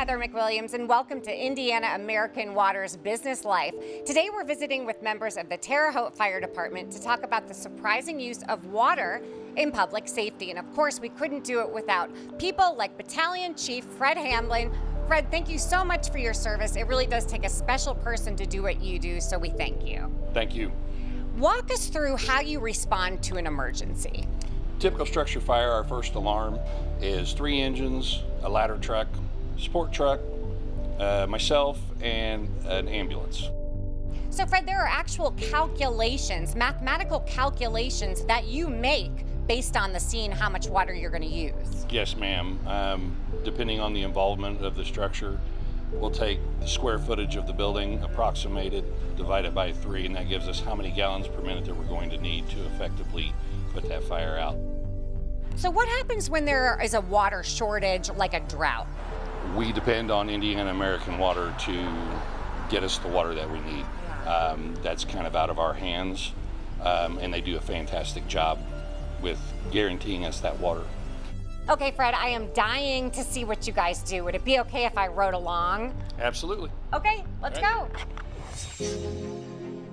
Heather McWilliams, and welcome to Indiana American Water's Business Life. Today we're visiting with members of the Terre Haute Fire Department to talk about the surprising use of water in public safety. And of course, we couldn't do it without people like Battalion Chief Fred Hamblin. Fred, thank you so much for your service. It really does take a special person to do what you do, so we thank you. Thank you. Walk us through how you respond to an emergency. Typical structure fire, our first alarm is 3 engines, a ladder truck, support truck, myself, and an ambulance. So Fred, there are actual calculations, mathematical calculations that you make based on the scene, how much water you're going to use. Yes, ma'am. Depending on the involvement of the structure, we'll take the square footage of the building, approximate it, divide it by 3, and that gives us how many gallons per minute that we're going to need to effectively put that fire out. So what happens when there is a water shortage, like a drought? We depend on Indiana American Water to get us the water that we need. That's kind of out of our hands, and they do a fantastic job with guaranteeing us that water. Okay, Fred, I am dying to see what you guys do. Would it be okay if I rode along? Absolutely. Okay, let's go.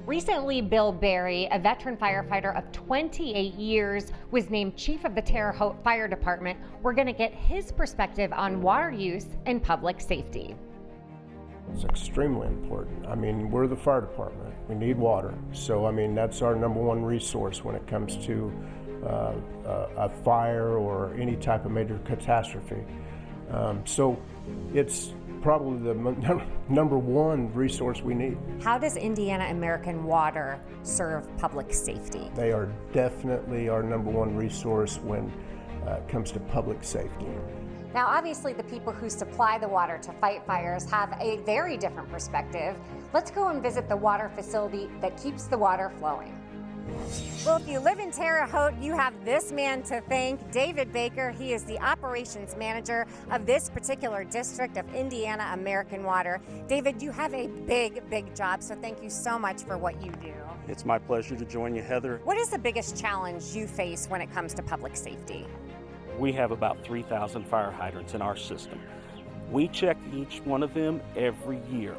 Recently, Bill Berry, a veteran firefighter of 28 years, was named chief of the Terre Haute Fire Department. We're going to get his perspective on water use and public safety. It's extremely important. I mean, we're the fire department. We need water. So, I mean, that's our number one resource when it comes to a fire or any type of major catastrophe. So it's probably the number one resource we need. How does Indiana American Water serve public safety? They are definitely our number one resource when it comes to public safety. Now, obviously, the people who supply the water to fight fires have a very different perspective. Let's go and visit the water facility that keeps the water flowing. Well, if you live in Terre Haute, you have this man to thank, David Baker. He is the operations manager of this particular district of Indiana American Water. David, you have a big job, so thank you so much for what you do. It's my pleasure to join you, Heather. What is the biggest challenge you face when it comes to public safety? We have about 3,000 fire hydrants in our system. We check each one of them every year,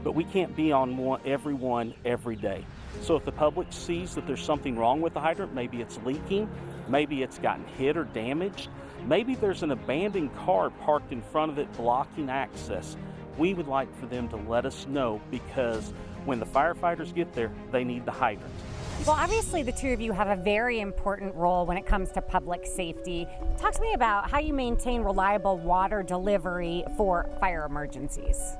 but we can't be on every one every day. So if the public sees that there's something wrong with the hydrant, maybe it's leaking, maybe it's gotten hit or damaged, maybe there's an abandoned car parked in front of it blocking access, we would like for them to let us know, because when the firefighters get there, they need the hydrant. Well, obviously the two of you have a very important role when it comes to public safety. Talk to me about how you maintain reliable water delivery for fire emergencies.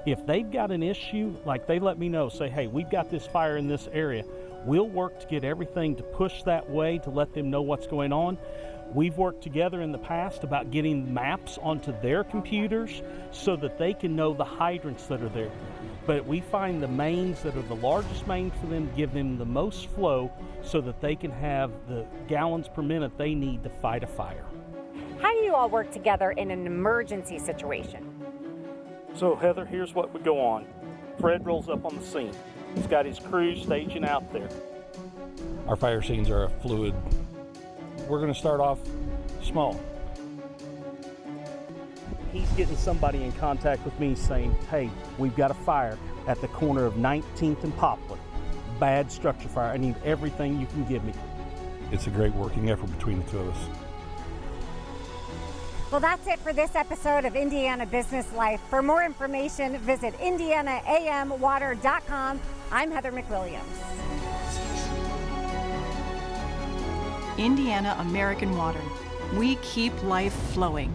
If they've got an issue, like they let me know, say, hey, we've got this fire in this area, we'll work to get everything to push that way to let them know what's going on. We've worked together in the past about getting maps onto their computers so that they can know the hydrants that are there. But we find the mains that are the largest mains for them, give them the most flow so that they can have the gallons per minute they need to fight a fire. How do you all work together in an emergency situation? So Heather, here's what would go on. Fred rolls up on the scene. He's got his crew staging out there. Our fire scenes are fluid. We're going to start off small. He's getting somebody in contact with me saying, hey, we've got a fire at the corner of 19th and Poplar. Bad structure fire. I need everything you can give me. It's a great working effort between the two of us. Well, that's it for this episode of Indiana Business Life. For more information, visit indianaamwater.com. I'm Heather McWilliams. Indiana American Water. We keep life flowing.